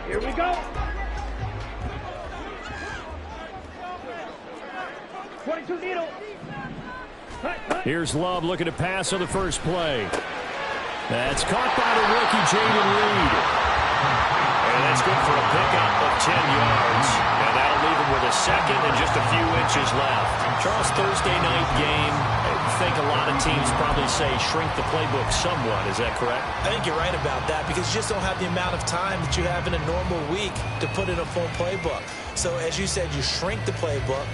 Here we go. 22 needle. Here's Love looking to pass on the first play. That's caught by the rookie, Jayden Reed. And that's good for a pickup of 10 yards. And that'll leave him with a second and just a few inches left. Charles, Thursday night game, I think a lot of teams probably say shrink the playbook somewhat. Is that correct? I think you're right about that because you just don't have the amount of time that you have in a normal week to put in a full playbook. So as you said, you shrink the playbook.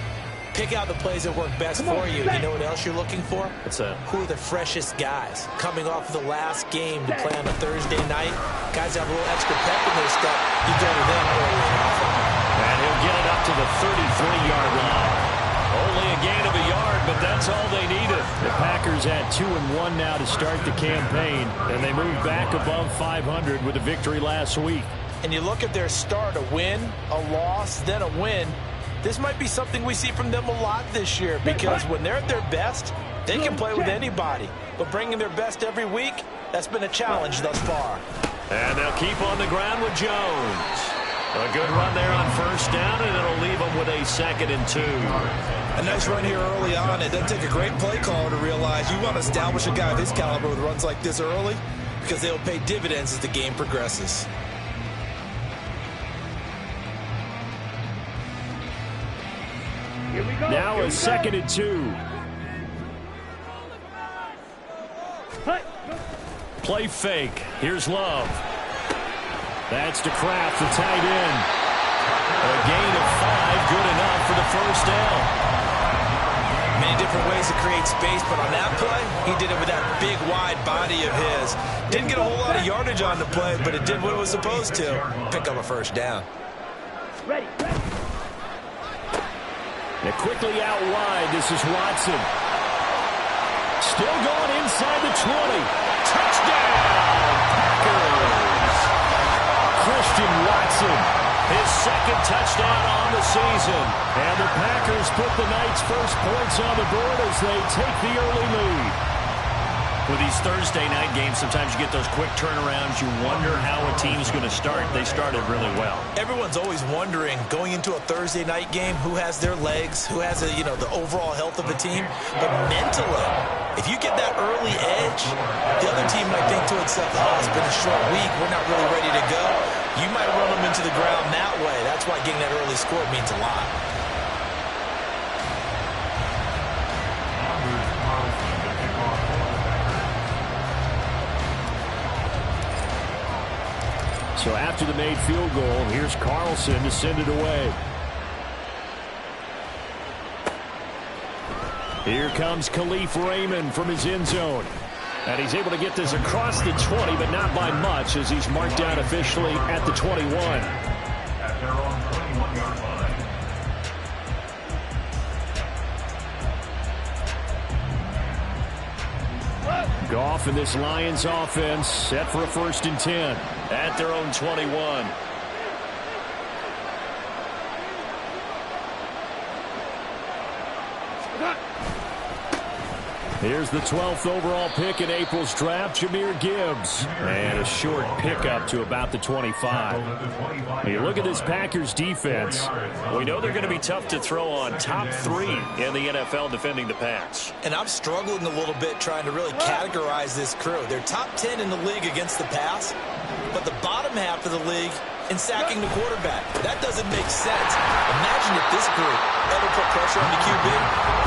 Pick out the plays that work best for you. You know what else you're looking for? What's that? Who are the freshest guys coming off the last game to play on a Thursday night? Guys that have a little extra pep in their step. You go to them early and often. And he'll get it up to the 33-yard line. Only a gain of a yard, but that's all they needed. The Packers at 2-1 now to start the campaign, and they move back above 500 with a victory last week. And you look at their start, a win, a loss, then a win. This might be something we see from them a lot this year because when they're at their best, they can play with anybody. But bringing their best every week, that's been a challenge thus far. And they'll keep on the ground with Jones. A good run there on first down, and it'll leave them with a 2nd and 2. A nice run here early on. It doesn't take a great play caller to realize you want to establish a guy of his caliber with runs like this early because they'll pay dividends as the game progresses. Here we go. Now a 2nd and 2. Play fake. Here's Love. That's to Kraft, the tight end. A gain of 5, good enough for the first down. Many different ways to create space, but on that play, he did it with that big, wide body of his. Didn't get a whole lot of yardage on the play, but it did what it was supposed to. Pick up a first down. Ready. They're quickly out wide. This is Watson. Still going inside the 20. Touchdown, Packers. Christian Watson, his 2nd touchdown on the season. And the Packers put the night's first points on the board as they take the early lead. With these Thursday night games, sometimes you get those quick turnarounds. You wonder how a team's going to start. They started really well. Everyone's always wondering, going into a Thursday night game, who has their legs, who has the overall health of a team. But mentally, if you get that early edge, the other team might think to itself, oh, it's been a short week. We're not really ready to go. You might run them into the ground that way. That's why getting that early score means a lot. So after the made field goal, here's Carlson to send it away. Here comes Khalif Raymond from his end zone. And he's able to get this across the 20, but not by much as he's marked down officially at the 21. At their own 21-yard line. Goff and this Lions offense set for a 1st and 10. At their own 21. Here's the 12th overall pick in April's draft, Jahmyr Gibbs. And a short pickup to about the 25. You look at this Packers defense. We know they're going to be tough to throw on. Top 3 in the NFL defending the pass. And I'm struggling a little bit trying to really categorize this crew. They're top 10 in the league against the pass, but the bottom half of the league in sacking the quarterback. That doesn't make sense. Imagine if this group ever put pressure on the QB,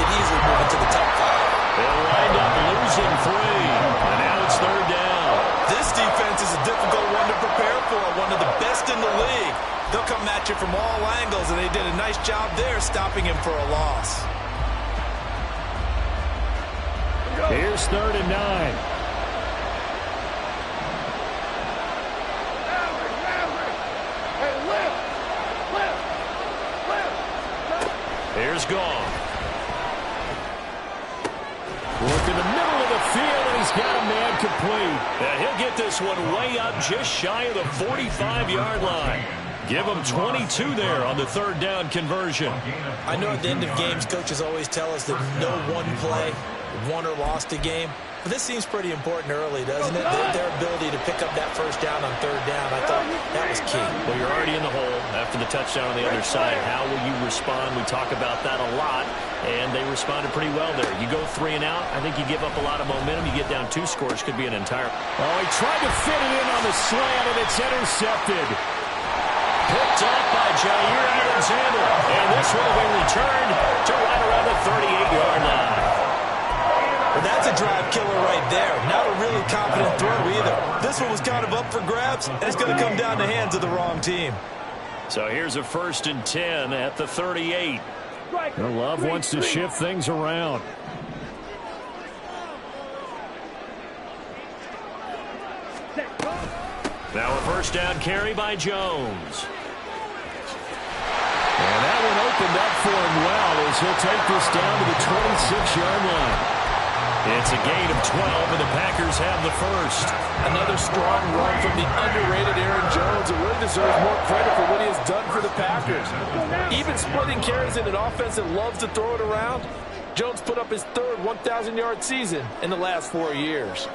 they'd easily move into the top 5. They'll wind up losing 3, and now it's 3rd down. This defense is a difficult one to prepare for, one of the best in the league. They'll come at you from all angles, and they did a nice job there stopping him for a loss. Here's 3rd and 9. Here's Goff. Look in the middle of the field, and he's got a man complete. And he'll get this one way up just shy of the 45-yard line. Give him 22 there on the 3rd down conversion. I know at the end of games, coaches always tell us that no one play won or lost a game. But this seems pretty important early, doesn't it? Their ability to pick up that first down on third down, I thought that was key. Well, you're already in the hole after the touchdown on the other side. How will you respond? We talk about that a lot, and they responded pretty well there. You go 3 and out, I think you give up a lot of momentum. You get down 2 scores, could be an entire... Oh, he tried to fit it in on the slant, and it's intercepted. Picked up by Jair Alexander, and this will be returned to right around the 38-yard line. Well, that's a drive killer right there. Not a really confident throw either. This one was kind of up for grabs, and it's going to come down the hands of the wrong team. So here's a 1st and 10 at the 38. Love wants to shift things around. Now a 1st down carry by Jones. And that one opened up for him well as he'll take this down to the 26-yard line. It's a gain of 12, and the Packers have the 1st. Another strong run from the underrated Aaron Jones. It really deserves more credit for what he has done for the Packers. Even splitting carries in an offense that loves to throw it around, Jones put up his 3rd 1,000-yard season in the last 4 years.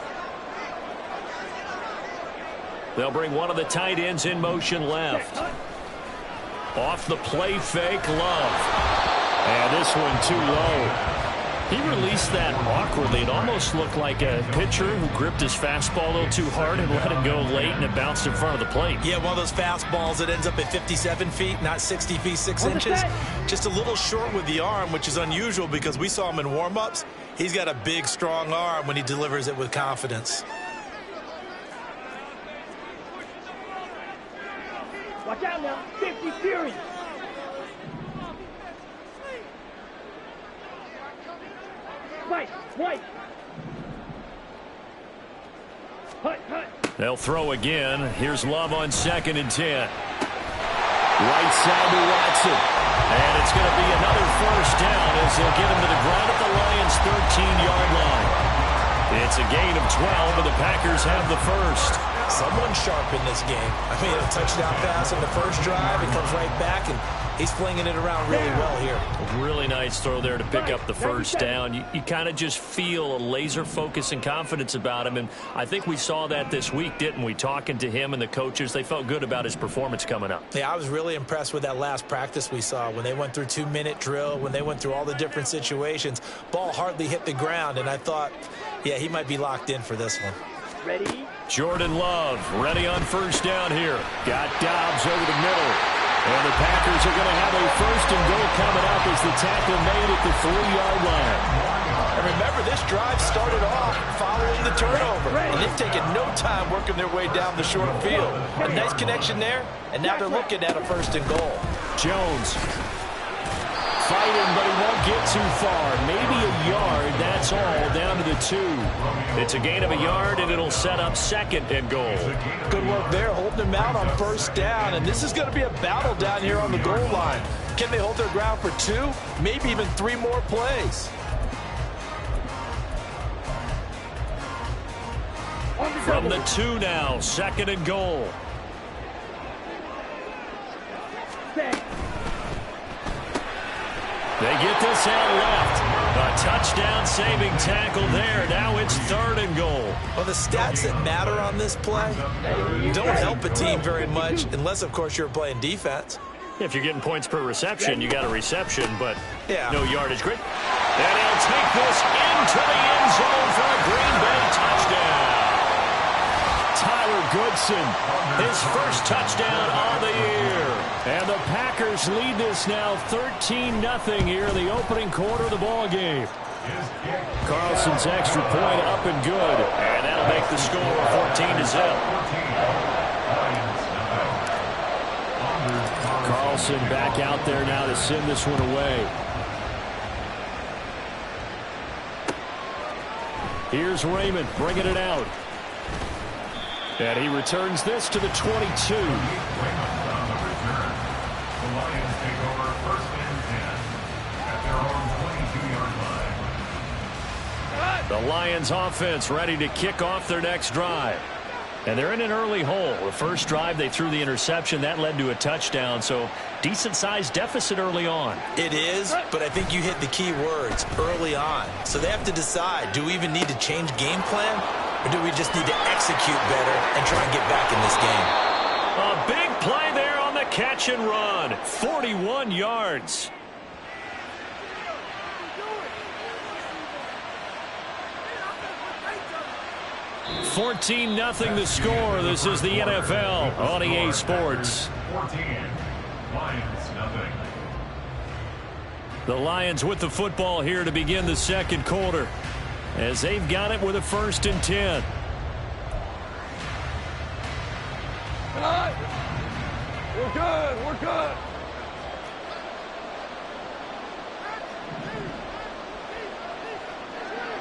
They'll bring one of the tight ends in motion left. Off the play fake, Love. And this one too low. He released that awkwardly. It almost looked like a pitcher who gripped his fastball a little too hard and let it go late, and it bounced in front of the plate. Yeah, one of those fastballs that ends up at 57 feet, not 60 feet, 6 inches. Just a little short with the arm, which is unusual because we saw him in warm-ups. He's got a big, strong arm when he delivers it with confidence. Watch out now. 50 Fury. White. Hut. They'll throw again. Here's Love on 2nd and 10. Right side to Watson. And it's going to be another 1st down as they'll get him to the ground at the Lions' 13-yard line. It's a gain of 12, and the Packers have the 1st. Someone sharp in this game. I mean, a touchdown pass on the first drive. It comes right back, and he's flinging it around really well here. A really nice throw there to pick up the 1st down. You kind of just feel a laser focus and confidence about him, and I think we saw that this week, didn't we? Talking to him and the coaches, they felt good about his performance coming up. Yeah, I was really impressed with that last practice we saw when they went through 2-minute drill, when they went through all the different situations. Ball hardly hit the ground, and I thought, yeah, he might be locked in for this one. Ready? Jordan Love ready on 1st down here. Got Dobbs over the middle. And the Packers are going to have a 1st and goal coming up as the tackle made at the 3-yard line. And remember, this drive started off following the turnover. And they've taken no time working their way down the short field. A nice connection there, and now they're looking at a 1st and goal. Jones fighting, but he won't get too far. Maybe a yard, that's all, down to the 2. It's a gain of a yard, and it'll set up 2nd and goal. Good work there, holding them out on 1st down. And this is going to be a battle down here on the goal line. Can they hold their ground for 2, maybe even 3 more plays? From the 2 now, 2nd and goal. They get this out left. A touchdown-saving tackle there. Now it's 3rd and goal. Well, the stats that matter on this play don't help a team very much unless, of course, you're playing defense. If you're getting points per reception, you got a reception, but no yardage. Great. And he'll take this into the end zone for a Green Bay touchdown. Tyler Goodson, his 1st touchdown on the year. And the Packers lead this now 13-0 here in the opening quarter of the ball game. Carlson's extra point up and good. And that'll make the score 14-0. Carlson back out there now to send this one away. Here's Raymond bringing it out. And he returns this to the 22. The Lions offense ready to kick off their next drive. And they're in an early hole. The first drive, they threw the interception. That led to a touchdown. So decent-sized deficit early on. It is, but I think you hit the key words, early on. So they have to decide, do we even need to change game plan, or do we just need to execute better and try and get back in this game? A big play there on the catch and run. 41 yards. 14-0 the score. This is the NFL on EA Sports. 14, Lions, nothing. The Lions with the football here to begin the second quarter, as they've got it with a 1st and 10. We're good. We're good.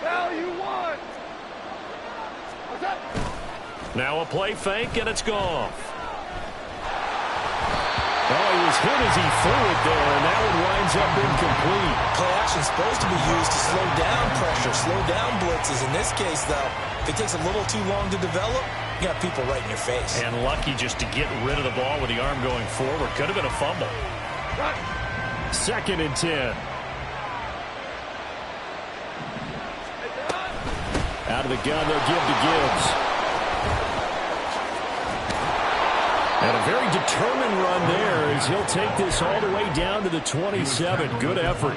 Now you won. Now a play fake, and it's gone. Oh, he was hit as he threw it there, and that one winds up incomplete. Play action is supposed to be used to slow down pressure, slow down blitzes. In this case, though, if it takes a little too long to develop, you got people right in your face. And lucky just to get rid of the ball with the arm going forward. Could have been a fumble. 2nd and 10. Out of the gun, they'll give to Gibbs. And a very determined run there as he'll take this all the way down to the 27. Good effort.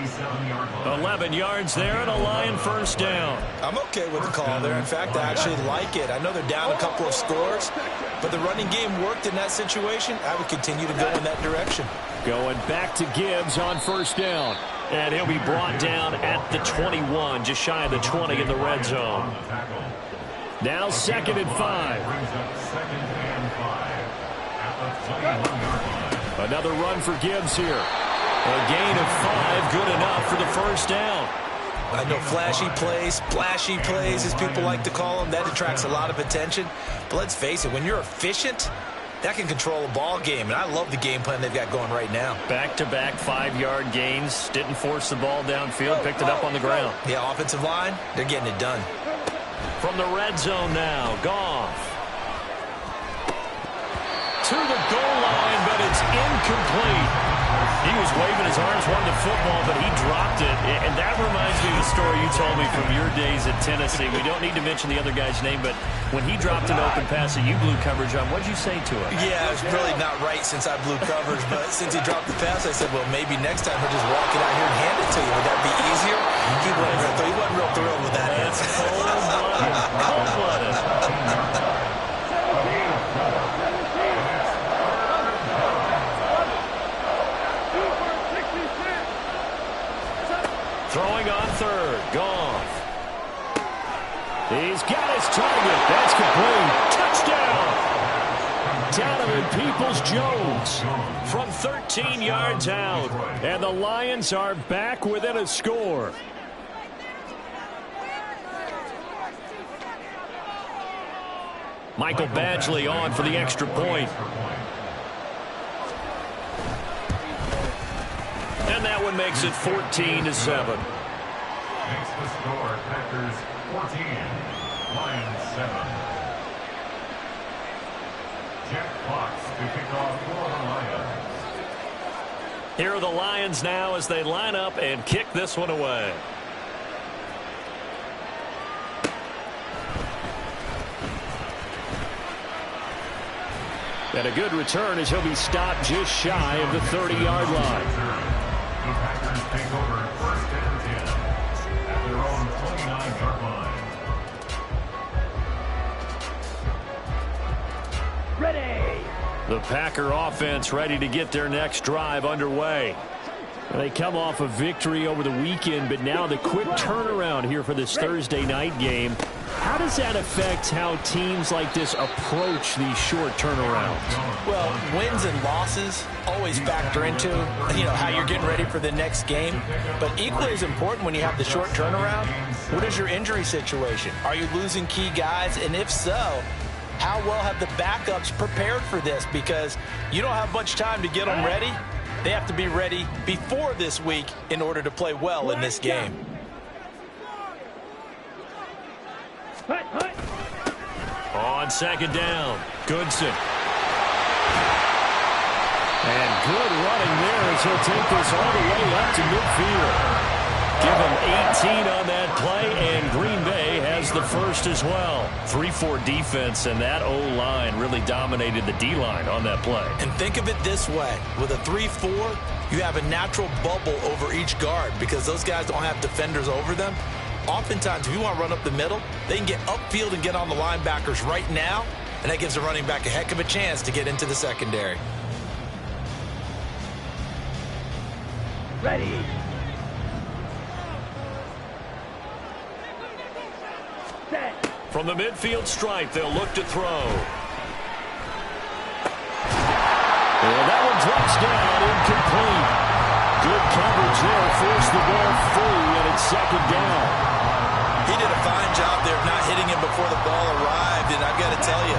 11 yards there and a Lion 1st down. I'm okay with the call there. In fact, I actually like it. I know they're down a couple of scores, but the running game worked in that situation. I would continue to go in that direction. Going back to Gibbs on 1st down. And he'll be brought down at the 21, just shy of the 20 in the red zone. Now 2nd and 5. Another run for Gibbs here. A gain of 5, good enough for the 1st down. I know flashy plays, splashy plays, as people like to call them, that attracts a lot of attention. But let's face it, when you're efficient, that can control a ball game, and I love the game plan they've got going right now. Back-to-back 5-yard gains. Didn't force the ball downfield. Picked it up on the ground. Yeah, offensive line, they're getting it done. From the red zone now, Goff. To the goal line, but it's incomplete. He was waving his arms, wanting the football, but he dropped it. And that reminds me of the story you told me from your days at Tennessee. We don't need to mention the other guy's name, but when he dropped an open pass that you blew coverage on, what did you say to him? Yeah, it's really not right since I blew coverage, but since he dropped the pass, I said, well, maybe next time he'll just walk it out here and hand it to you. Would that be easier? He wasn't real thrilled with that answer. Cold-blooded. Throwing on 3rd, Goff. He's got his target. That's complete. Touchdown. Donovan Peoples-Jones from 13 yards out. And the Lions are back within a score. Michael Badgley on for the extra point. And that one makes it 14-7. Makes the score Packers 14, Lions 7. Jack Fox to kick off for the Lions. Here are the Lions now as they line up and kick this one away. And a good return as he'll be stopped just shy of the 30-yard line. The Packers take over 1st and 10 at their own 29-yard line. Ready. The Packer offense ready to get their next drive underway. They come off a victory over the weekend, but now the quick turnaround here for this Thursday night game. How does that affect how teams like this approach these short turnarounds? Well, wins and losses always factor into, how you're getting ready for the next game. But equally as important when you have the short turnaround, what is your injury situation? Are you losing key guys? And if so, how well have the backups prepared for this? Because you don't have much time to get them ready. They have to be ready before this week in order to play well in this game. On second down, Goodson. And good running there as he'll take this all the way up to midfield. Give him 18 on that play, and Green Bay has the first as well. 3-4 defense, and that O-line really dominated the D-line on that play. And think of it this way. With a 3-4, you have a natural bubble over each guard because those guys don't have defenders over them. Oftentimes, if you want to run up the middle, they can get upfield and get on the linebackers right now, and that gives the running back a heck of a chance to get into the secondary. Ready. Set. From the midfield stripe, they'll look to throw. And that one drops down, incomplete. Good coverage there, forced the ball free, and it's second down. He did a fine job there of not hitting him before the ball arrived, and I've got to tell you,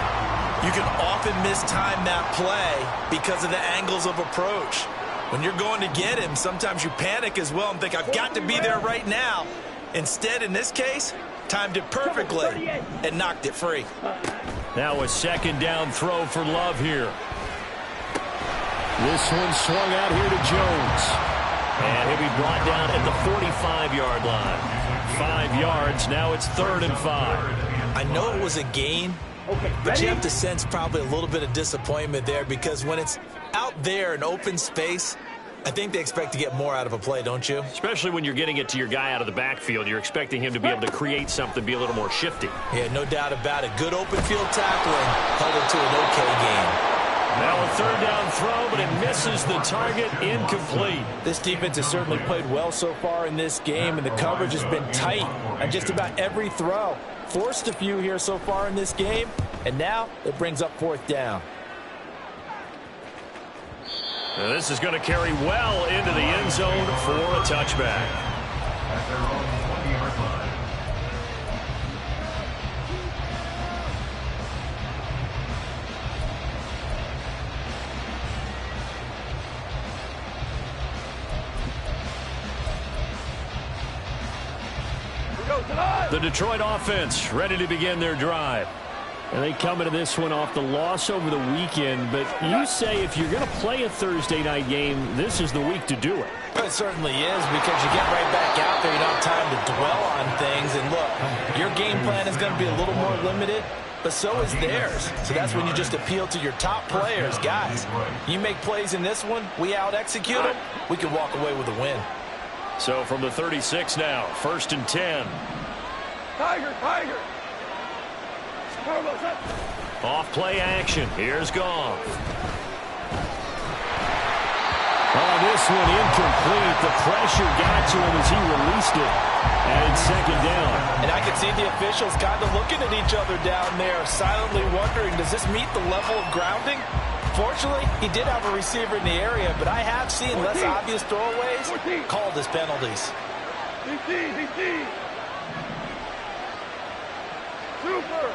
you can often mistime that play because of the angles of approach. When you're going to get him, sometimes you panic as well and think, I've got to be there right now. Instead, in this case, timed it perfectly and knocked it free. Now a second down throw for Love here. This one swung out here to Jones. And he'll be brought down at the 45-yard line. 5 yards, now it's 3rd and 5. I know it was a gain, but you have to sense probably a little bit of disappointment there because when it's out there in open space, I think they expect to get more out of a play, don't you? Especially when you're getting it to your guy out of the backfield. You're expecting him to be able to create something, be a little more shifty. Yeah, no doubt about it. Good open field tackling, held it to an okay game. Now a 3rd down throw, but it misses the target, incomplete. This defense has certainly played well so far in this game, and the coverage has been tight on just about every throw. Forced a few here so far in this game, and now it brings up 4th down. Now this is going to carry well into the end zone for a touchback. At their own 20-yard line. The Detroit offense ready to begin their drive. And they come into this one off the loss over the weekend, but you say if you're going to play a Thursday night game, this is the week to do it. It certainly is because you get right back out there. You don't have time to dwell on things. And look, your game plan is going to be a little more limited, but so is theirs. So that's when you just appeal to your top players. Guys, you make plays in this one, we out-execute them, we can walk away with a win. So from the 36 now, 1st and 10. Tiger. Off play action. Here's Goff. Oh, this one incomplete. The pressure got to him as he released it. And it's 2nd down. And I can see the officials kind of looking at each other down there, silently wondering, does this meet the level of grounding? Fortunately, he did have a receiver in the area, but I have seen less obvious throwaways called as penalties. VT. Super.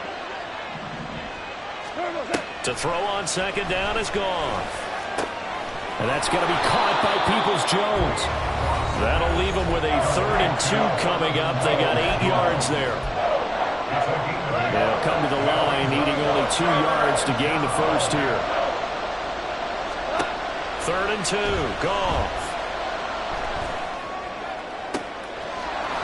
To throw on 2nd down is Goff. And that's going to be caught by Peoples-Jones. That'll leave them with a 3rd and 2 coming up. They got 8 yards there. They'll come to the line, needing only 2 yards to gain the first here. 3rd and 2, Goff.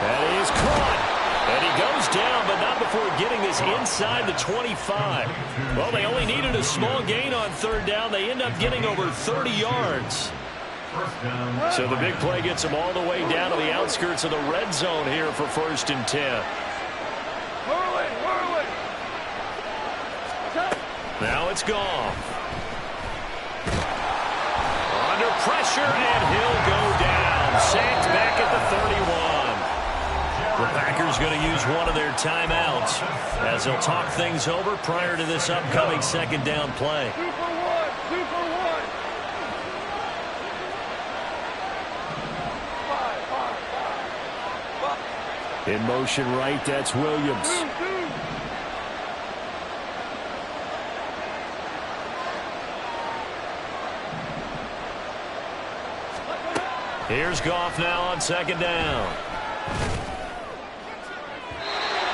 That is caught. And he goes down, but not before getting this inside the 25. Well, they only needed a small gain on 3rd down. They end up getting over 30 yards. So the big play gets them all the way down to the outskirts of the red zone here for 1st and 10. Whirling. Now it's Goff. Under pressure, and he'll go down. Sacked back at the 31. The Packers going to use one of their timeouts as they'll talk things over prior to this upcoming 2nd down play. Super one. Five. In motion right, that's Williams. Here's Goff now on 2nd down.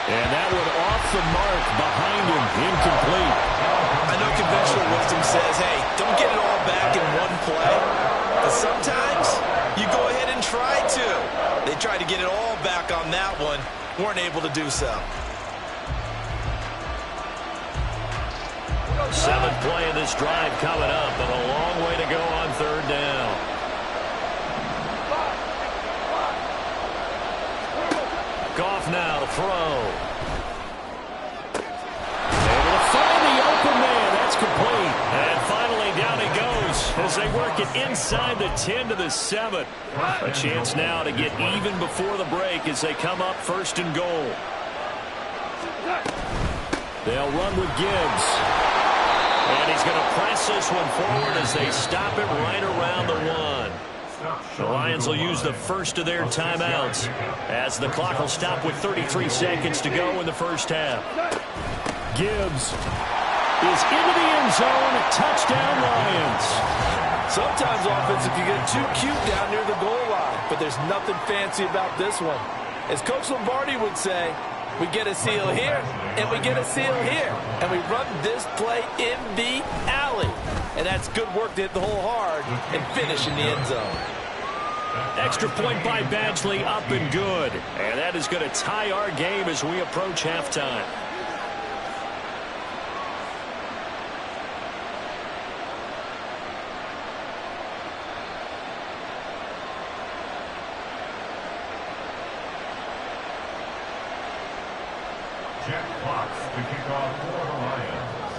And that one off off the mark, behind him, incomplete. I know conventional wisdom says, hey, don't get it all back in one play. But sometimes you go ahead and try to. They tried to get it all back on that one. Weren't able to do so. Seventh play of this drive coming up, and a long way to go on third down. Goff now to throw. Able to find the open man. That's complete. And finally down he goes as they work it inside the 10 to the 7. A chance now to get even before the break as they come up first and goal. They'll run with Gibbs. And he's going to press this one forward as they stop it right around the 1. The Lions will use the first of their timeouts as the clock will stop with 33 seconds to go in the first half. Gibbs is into the end zone. Touchdown, Lions. Sometimes offense, if you get too cute down near the goal line, but there's nothing fancy about this one. As Coach Lombardi would say, we get a seal here, and we get a seal here. And we run this play in the alley. And that's good work to hit the hole hard and finish in the end zone. Extra point by Badgley, up and good. And that is going to tie our game as we approach halftime. Check clocks to kick off for the Lions.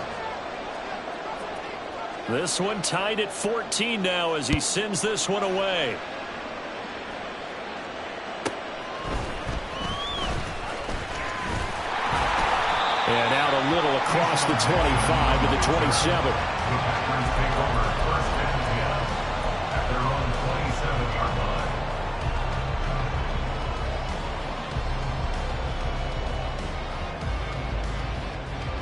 This one tied at 14 now as he sends this one away. And out a little across the 25 to the 27. Packers take over first and 10 at their own 27-yard line.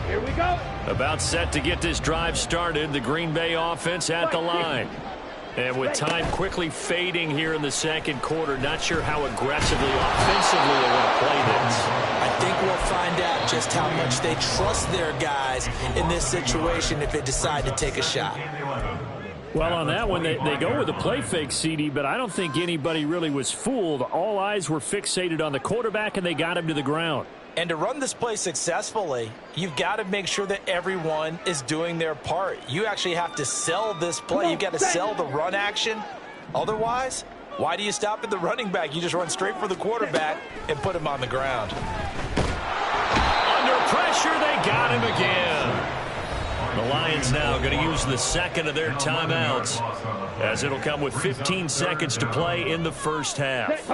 Here we go. About set to get this drive started, the Green Bay offense at the line. And with time quickly fading here in the second quarter, not sure how aggressively, offensively they want to play this. I think we'll find out just how much they trust their guys in this situation if they decide to take a shot. Well, on that one, they go with the play fake, CD, but I don't think anybody really was fooled. All eyes were fixated on the quarterback, and they got him to the ground. And to run this play successfully, you've got to make sure that everyone is doing their part. You actually have to sell this play. You've got to sell the run action. Otherwise, why do you stop at the running back? You just run straight for the quarterback and put him on the ground. Under pressure, they got him again. The Lions now going to use the second of their timeouts as it'll come with 15 seconds to play in the first half.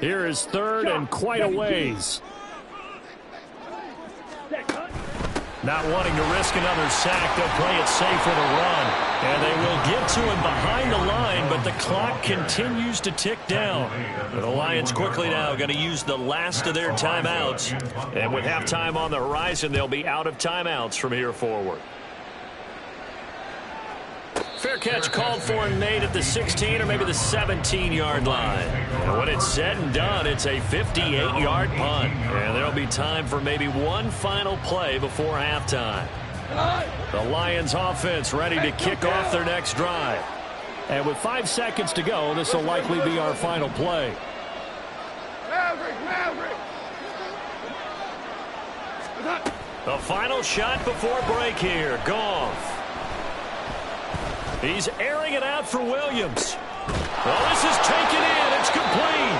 Here is third and quite a ways. Not wanting to risk another sack, they'll play it safe with a run. And they will get to him behind the line, but the clock continues to tick down. The Lions quickly now going to use the last of their timeouts. And with halftime on the horizon, they'll be out of timeouts from here forward. Fair catch called for and made at the 16 or maybe the 17-yard line. And when it's said and done, it's a 58-yard punt. And there'll be time for maybe one final play before halftime. The Lions offense ready to kick off their next drive. And with 5 seconds to go, this will likely be our final play. The final shot before break here. Goff. He's airing it out for Williams. Well, this is taken in. It's complete.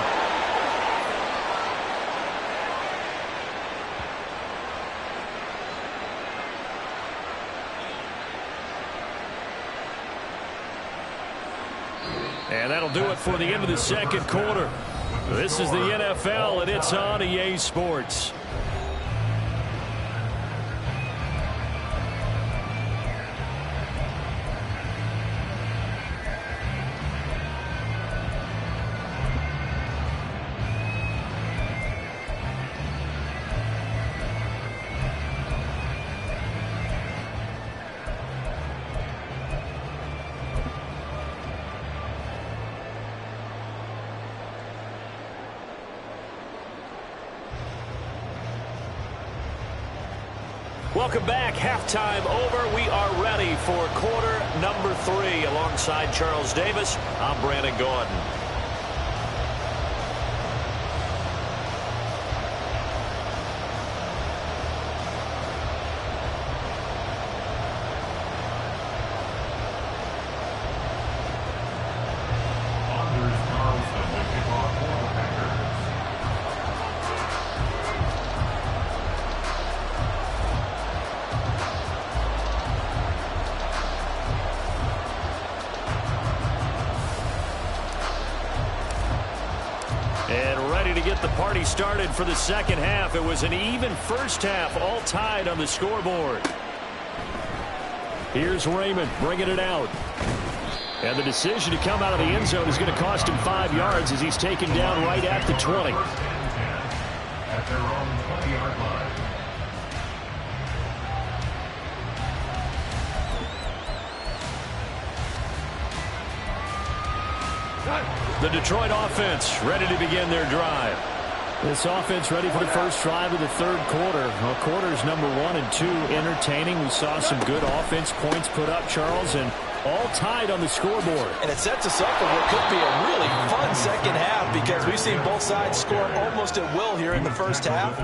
And that'll do it for the end of the second quarter. This is the NFL, and it's on EA Sports. Welcome back. Halftime over. We are ready for quarter number 3. Alongside Charles Davis, I'm Brandon Gaudin. And ready to get the party started for the second half. It was an even first half, all tied on the scoreboard. Here's Raymond bringing it out. And the decision to come out of the end zone is going to cost him 5 yards as he's taken down right at the 20. At their own 20-yard line. The Detroit offense ready to begin their drive. This offense ready for the first drive of the third quarter. Well, quarters number 1 and 2 entertaining. We saw some good offense points put up, Charles, and all tied on the scoreboard. And it sets us up for what could be a really fun second half because we've seen both sides score almost at will here in the first half.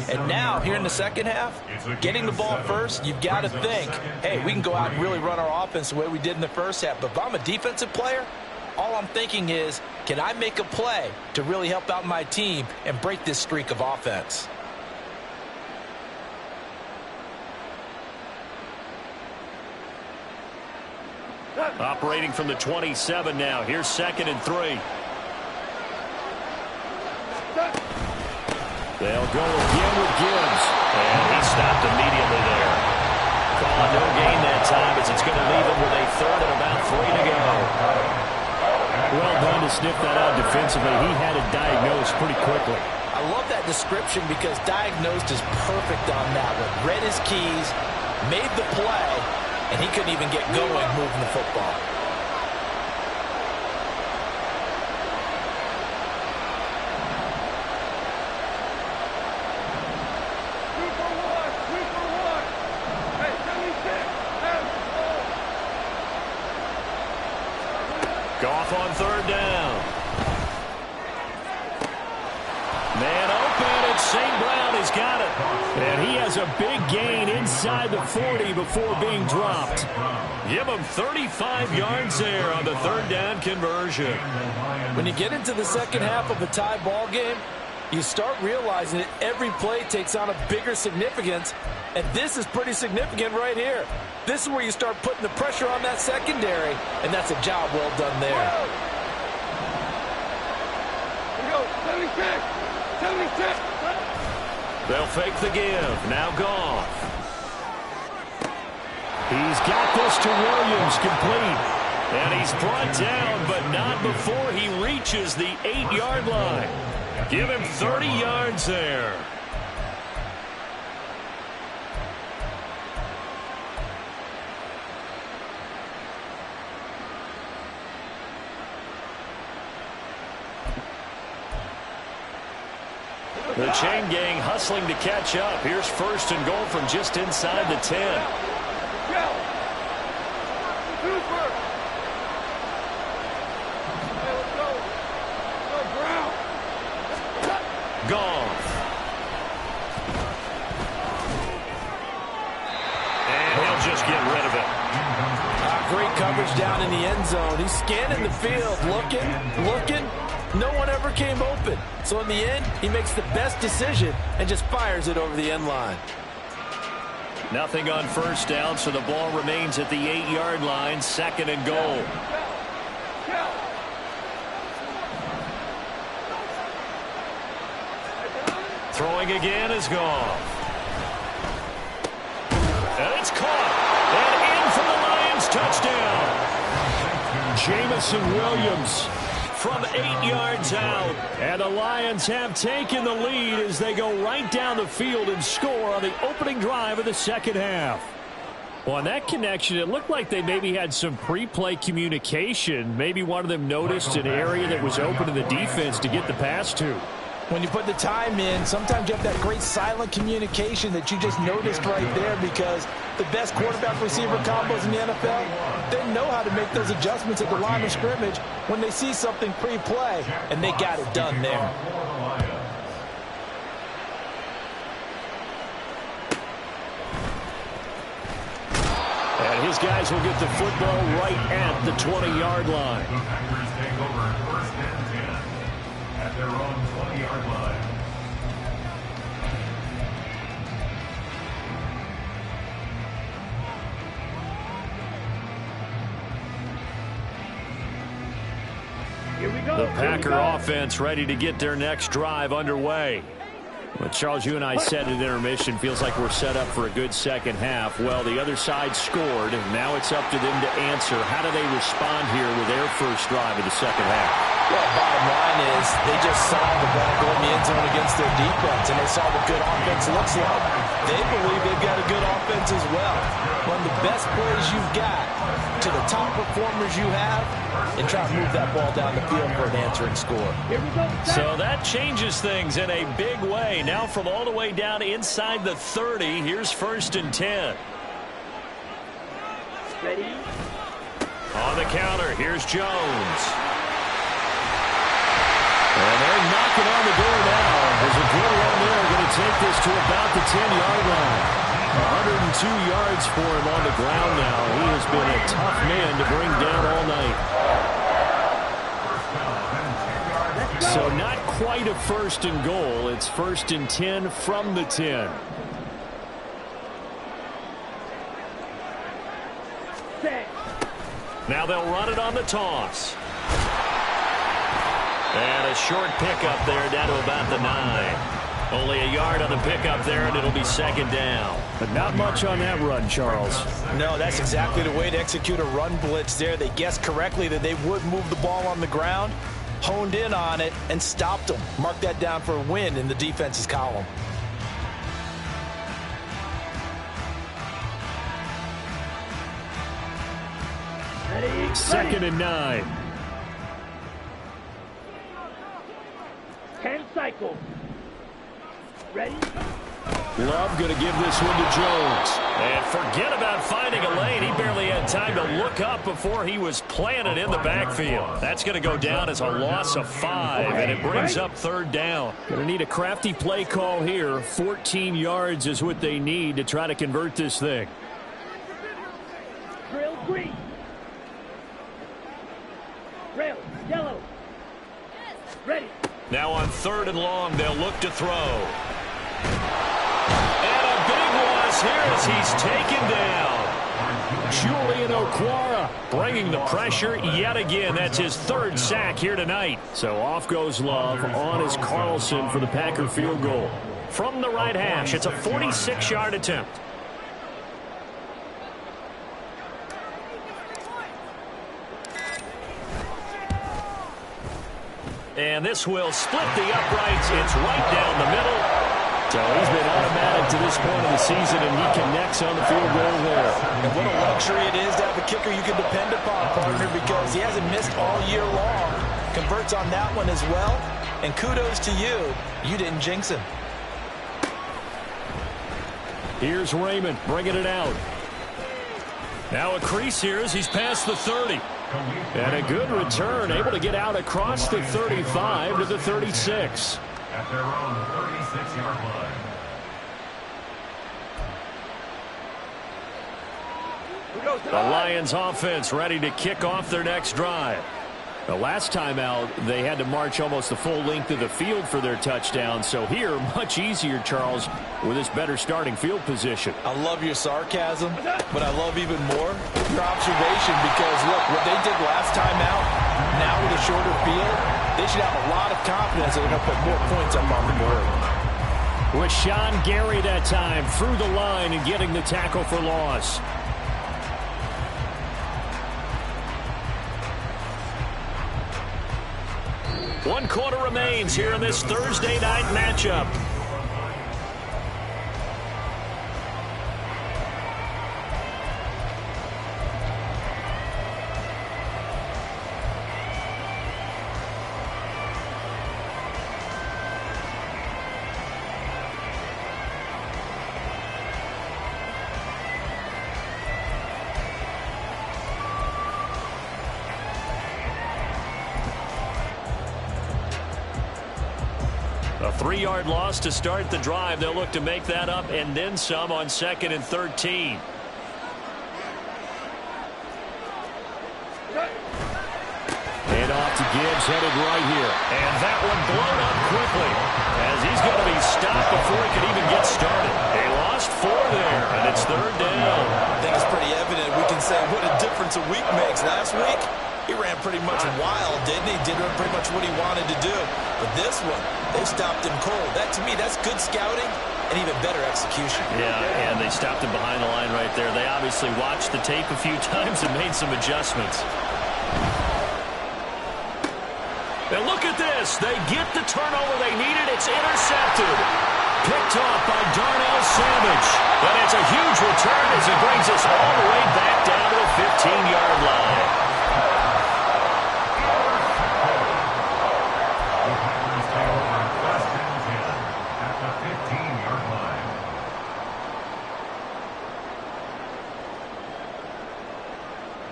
And now, here in the second half, getting the ball first, you've got to think, hey, we can go out and really run our offense the way we did in the first half. But if I'm a defensive player, all I'm thinking is, can I make a play to really help out my team and break this streak of offense? Operating from the 27 now. Here's 2nd and 3. They'll go again with Gibbs. And he stopped immediately there. Calling no gain that time as it's going to leave him with a 3rd and about 3 to go. Well done to sniff that out defensively. He had it diagnosed pretty quickly. I love that description because diagnosed is perfect on that one. Read his keys, made the play, and he couldn't even get going moving the football. Goff on 3rd down. Man open, and St. Brown has got it. And he has a big gain inside the 40 before being dropped. Give him 35 yards there on the 3rd down conversion. When you get into the second half of a tie ball game, you start realizing that every play takes on a bigger significance, and this is pretty significant right here. This is where you start putting the pressure on that secondary, and that's a job well done there. Here we go, 76, 76. They'll fake the give. Now Goff. He's got this to Williams, complete. And he's brought down, but not before he reaches the 8-yard line. Give him 30 yards there. The chain gang hustling to catch up. Here's 1st and goal from just inside the 10. Go. Super. Hey, let's go. Let's go, Brown. Goff. And he'll just get rid of it. Great coverage down in the end zone. He's scanning the field, looking. No one ever came open. So in the end, he makes the best decision and just fires it over the end line. Nothing on 1st down, so the ball remains at the 8-yard line, 2nd and goal. Throwing again is Goff. And it's caught. And in for the Lions touchdown. Jamison Williams from 8 yards out. And the Lions have taken the lead as they go right down the field and score on the opening drive of the second half. Well, on that connection, it looked like they maybe had some pre-play communication. Maybe one of them noticed an area that was open to the defense to get the pass to. When you put the time in, sometimes you have that great silent communication that you just noticed right there, because the best quarterback-receiver combos in the NFL, they know how to make those adjustments at the line of scrimmage when they see something pre-play, and they got it done there. And his guys will get the football right at the 20-yard line. The Packers take over first and 10 at their own 20-yard line. Here we go. The Packer offense ready to get their next drive underway. Well, Charles, you and I said at intermission, feels like we're set up for a good second half. Well, the other side scored, and now it's up to them to answer. How do they respond here with their first drive of the second half? Well, bottom line is they just saw the ball go in the end zone against their defense, and they saw what good offense looks like. They believe they've got a good offense as well. One of the best plays you've got to the top performers you have, and try to move that ball down the field for an answering score. Here we go. So that changes things in a big way. Now from all the way down inside the 30, here's first and 10. Ready? On the counter, here's Jones. And they're knocking on the door now. There's a good run there, going to take this to about the 10-yard line. 102 yards for him on the ground now. He has been a tough man to bring down all night. So not quite a first and goal. It's first and 10 from the 10. Set. Now they'll run it on the toss. And a short pickup there down to about the 9. Only a yard on the pickup there, and it'll be second down. But not much on that run, Charles. No, that's exactly the way to execute a run blitz there. They guessed correctly that they would move the ball on the ground, honed in on it, and stopped them. Mark that down for a win in the defense's column. Ready? Second and 9. 10 cycles. Ready? Love going to give this one to Jones. And forget about finding a lane. He barely had time to look up before he was planted in the backfield. That's going to go down as a loss of 5, and it brings up third down. Going to need a crafty play call here. 14 yards is what they need to try to convert this thing. Drill green. Drill yellow. Ready? Now on third and long, they'll look to throw. And a big loss here as he's taken down. Julian Okwara bringing the pressure yet again. That's his third sack here tonight. So off goes Love. On is Carlson for the Packer field goal. From the right hash, it's a 46-yard attempt. And this will split the uprights. It's right down the middle. So he's been automatic to this point of the season, and he connects on the field goal there. And what a luxury it is to have a kicker you can depend upon, partner, because he hasn't missed all year long. Converts on that one as well. And kudos to you. You didn't jinx him. Here's Raymond bringing it out. Now a crease here as he's past the 30. And a good return, able to get out across the 35 to the 36. At their own 36-yard line. The Lions offense ready to kick off their next drive. The last time out, they had to march almost the full length of the field for their touchdown. So here, much easier, Charles, with this better starting field position. I love your sarcasm, but I love even more your observation, because, look, what they did last time out, now with a shorter field, they should have a lot of confidence that they're going to put more points up on the board. With Sean Gary that time through the line and getting the tackle for loss. One quarter remains here in this Thursday night matchup. 3-yard loss to start the drive. They'll look to make that up and then some on 2nd and 13. And off to Gibbs, headed right here. And that one blown up quickly as he's going to be stopped before he can even get started. They lost 4 there, and it's 3rd down. I think it's pretty evident. We can say what a difference a week makes. Last week, he ran pretty much wild, didn't he? Did pretty much what he wanted to do. But this one, they stopped him cold. That, to me, that's good scouting and even better execution. Yeah, and they stopped him behind the line right there. They obviously watched the tape a few times and made some adjustments. And look at this. They get the turnover they needed. It's intercepted. Picked off by Darnell Savage. And it's a huge return as he brings us all the way back down to the 15-yard line.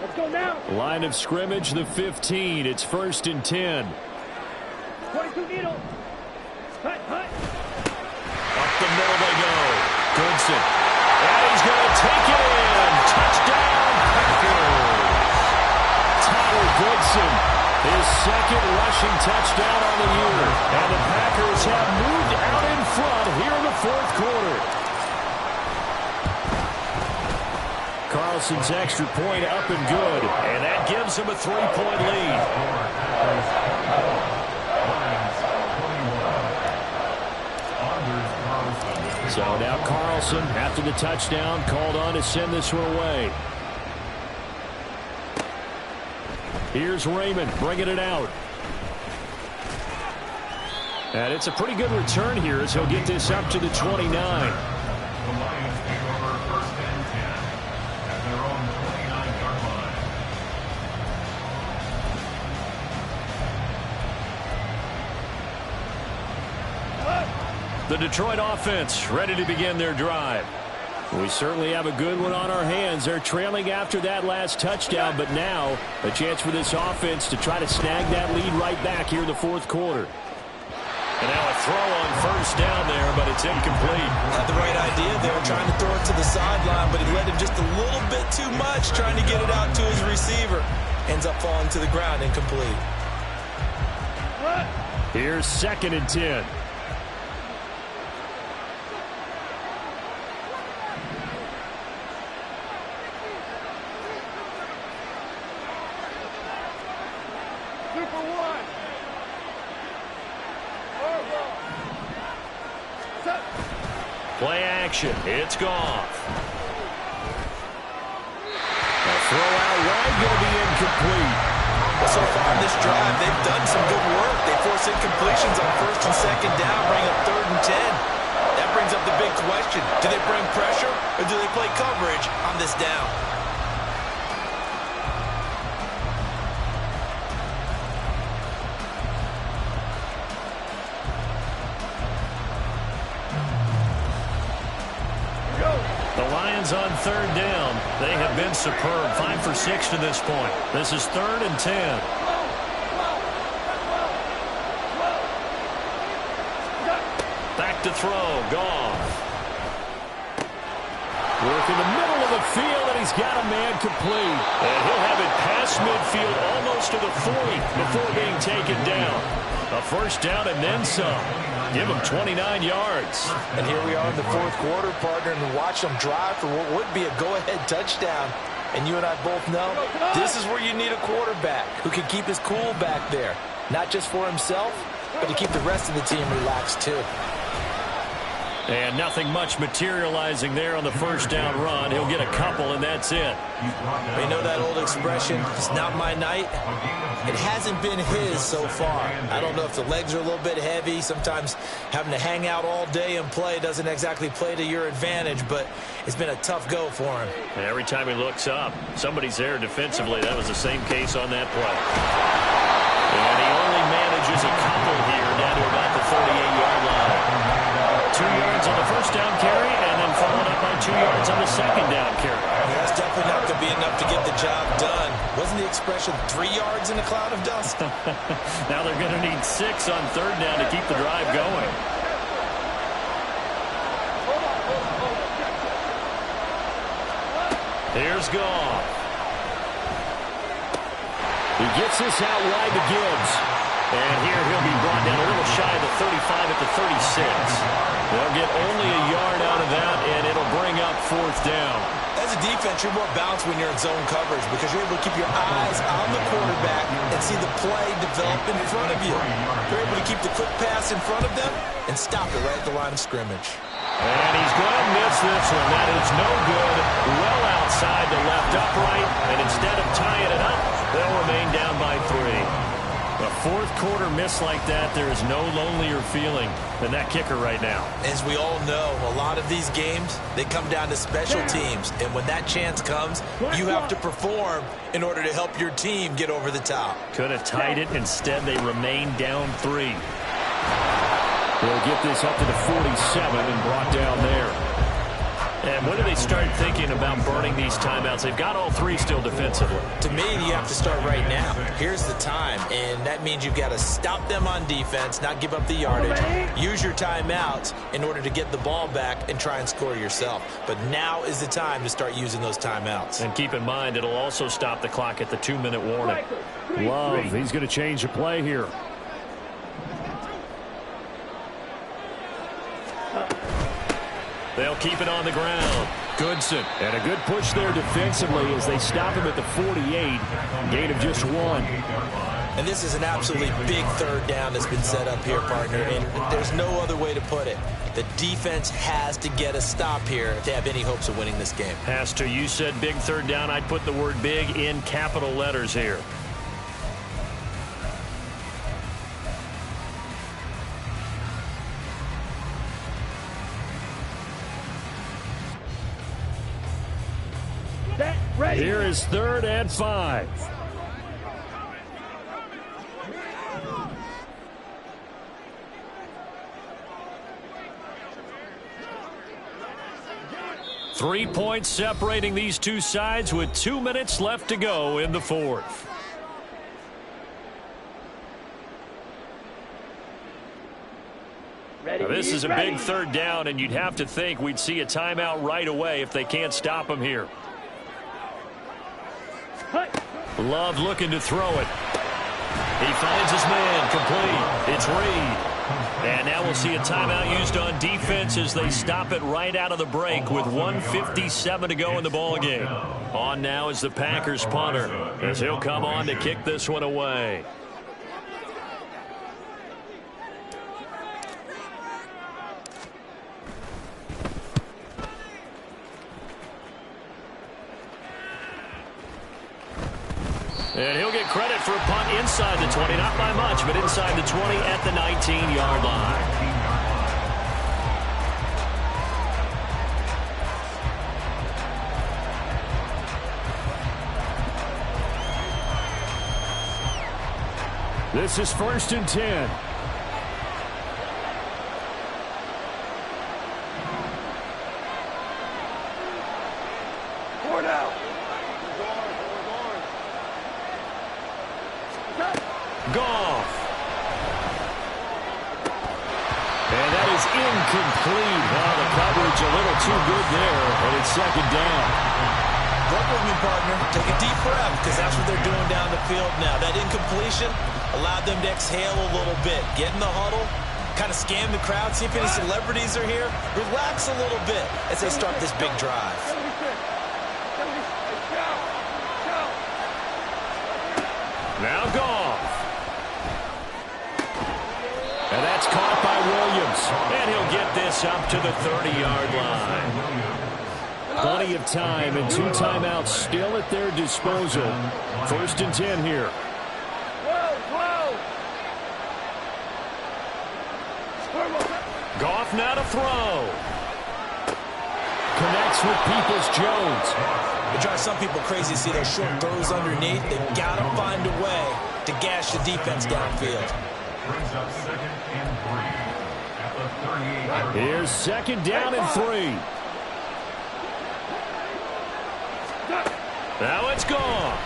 Let's go now. Line of scrimmage, the 15. It's 1st and 10. 22 needle. Hut, hut. Up the middle they go. Goodson. And he's going to take it in. Touchdown, Packers. Tyler Goodson, his 2nd rushing touchdown on the year. And the Packers have moved out in front here in the 4th quarter. Carlson's extra point up and good. And that gives him a 3-point lead. So now Carlson, after the touchdown, called on to send this one away. Here's Raymond bringing it out. And it's a pretty good return here as he'll get this up to the 29. The Lions take over 1st and 10 at their own 29-yard line. The Detroit offense ready to begin their drive. We certainly have a good one on our hands. They're trailing after that last touchdown, but now a chance for this offense to try to snag that lead right back here in the 4th quarter. And now a throw on 1st down there, but it's incomplete. Had the right idea there, trying to throw it to the sideline, but he led him just a little bit too much, trying to get it out to his receiver. Ends up falling to the ground, incomplete. Here's 2nd and 10. Play action. It's Goff. A throw out wide going to be incomplete. Well, so far in this drive, they've done some good work. They force incompletions on 1st and 2nd down, bring up 3rd and 10. That brings up the big question. Do they bring pressure or do they play coverage on this down? The Lions on 3rd down. They have been superb. 5 for 6 to this point. This is 3rd and 10. Back to throw. Goff. Work in the middle of the field, and he's got a man complete. And he'll have it past midfield almost to the 40 before being taken down. A 1st down and then some. Give him 29 yards. And here we are in the 4th quarter, partner, and watch them drive for what would be a go-ahead touchdown. And you and I both know this is where you need a quarterback who can keep his cool back there. Not just for himself, but to keep the rest of the team relaxed too. And nothing much materializing there on the 1st down run. He'll get a couple, and that's it. You know that old expression, it's not my night? It hasn't been his so far. I don't know if the legs are a little bit heavy. Sometimes having to hang out all day and play doesn't exactly play to your advantage, but it's been a tough go for him. And every time he looks up, somebody's there defensively. That was the same case on that play. And he only manages a couple here down to about the 38-yard line. 2 yards on the 1st down carry, and then followed up by 2 yards on the 2nd down carry. That's definitely not going to be enough to get the job done. Wasn't the expression 3 yards in a cloud of dust? Now they're going to need 6 on 3rd down to keep the drive going. Here's Goff. He gets this out wide to Gibbs. And here he'll be brought down a little shy of the 35 at the 36. They'll get only a yard out of that, and it'll bring up 4th down. As a defense, you're more balanced when you're in zone coverage because you're able to keep your eyes on the quarterback and see the play develop in front of you. You're able to keep the quick pass in front of them and stop it right at the line of scrimmage. And he's going to miss this one. That is no good. Well outside the left upright, and instead of tying it up, they'll remain down by 3. A 4th quarter miss like that, there is no lonelier feeling than that kicker right now. As we all know, a lot of these games, they come down to special teams. And when that chance comes, you have to perform in order to help your team get over the top. Could have tied it. Instead, they remain down 3. They'll get this up to the 47 and brought down there. And when do they start thinking about burning these timeouts? They've got all 3 still defensively. To me, you have to start right now. Here's the time, and that means you've got to stop them on defense, not give up the yardage. Use your timeouts in order to get the ball back and try and score yourself. But now is the time to start using those timeouts. And keep in mind, it'll also stop the clock at the 2-minute warning. Love, he's going to change the play here. They'll keep it on the ground. Goodson. And a good push there defensively as they stop him at the 48. Gain of just 1. And this is an absolutely big 3rd down that's been set up here, partner. And there's no other way to put it. The defense has to get a stop here to have any hopes of winning this game. Has to. You said big 3rd down. I'd put the word big in capital letters here. Here is 3rd and 5. Three points separating these two sides with 2 minutes left to go in the 4th. Now, this is a big 3rd down, and you'd have to think we'd see a timeout right away if they can't stop him here. Love looking to throw it. He finds his man complete. It's Reed. And now we'll see a timeout used on defense as they stop it right out of the break with 1:57 to go in the ballgame. On now is the Packers punter as he'll come on to kick this one away. And he'll get credit for a punt inside the 20, not by much, but inside the 20 at the 19-yard line. This is 1st and 10. Incomplete. Wow, the coverage a little too good there, and it's 2nd down. Work with me, partner. Take a deep breath, because that's what they're doing down the field now. That incompletion allowed them to exhale a little bit. Get in the huddle, kind of scan the crowd, see if any celebrities are here. Relax a little bit as they start this big drive. Now Goff. And that's caught by Williams. And he'll get this up to the 30-yard line. Plenty of time and 2 timeouts still at their disposal. 1st and 10 here. Goff now to throw. Connects with Peoples-Jones. It drives some people crazy to see those short throws underneath. They've got to find a way to gash the defense downfield. Brings up 2nd and 3 at the 38. Here's 2nd down and 3. Now it's Goff.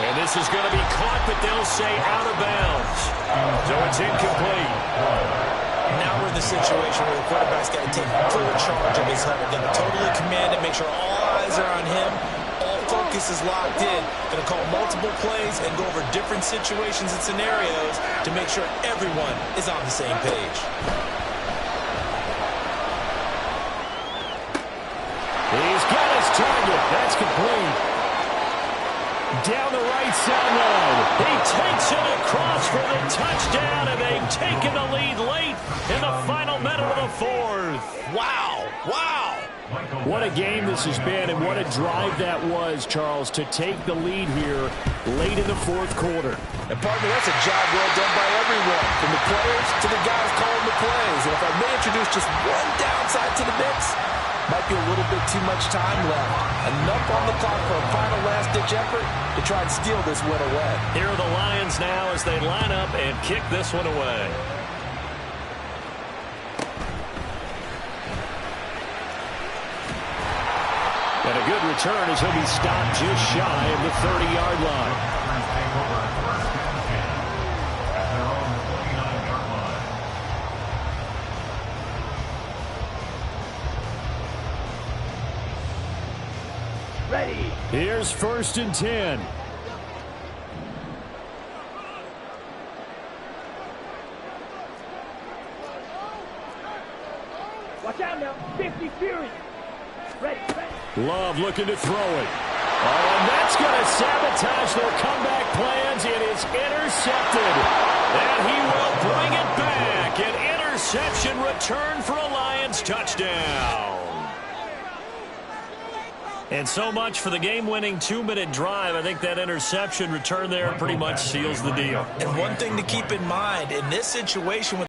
And this is going to be caught, but they'll say out of bounds. So it's incomplete. Now we're in the situation where the quarterback's got to take full charge of his huddle. Got to totally command it, make sure all eyes are on him. All focus is locked in. Going to call multiple plays and go over different situations and scenarios to make sure everyone is on the same page. He's got his target. That's complete. Down the right sideline. He takes it across for the touchdown, and they've taken the lead late in the final minute of the fourth. Wow. Wow. What a game this has been, and what a drive that was, Charles, to take the lead here late in the fourth quarter. And, partner, that's a job well done by everyone, from the players to the guys calling the plays. And if I may introduce just one downside to the mix, might be a little bit too much time left. Enough on the clock for a final last-ditch effort to try and steal this win away. Here are the Lions now as they line up and kick this one away. And a good return as he'll be stopped just shy of the 30-yard line. Ready. Here's 1st and 10. Watch out now. 50 Fury. Ready. Love looking to throw it. Oh, and that's going to sabotage their comeback plans. It is intercepted. And he will bring it back. An interception return for a Lions touchdown. And so much for the game-winning 2-minute drive. I think that interception return there pretty much seals the deal. And one thing to keep in mind, in this situation with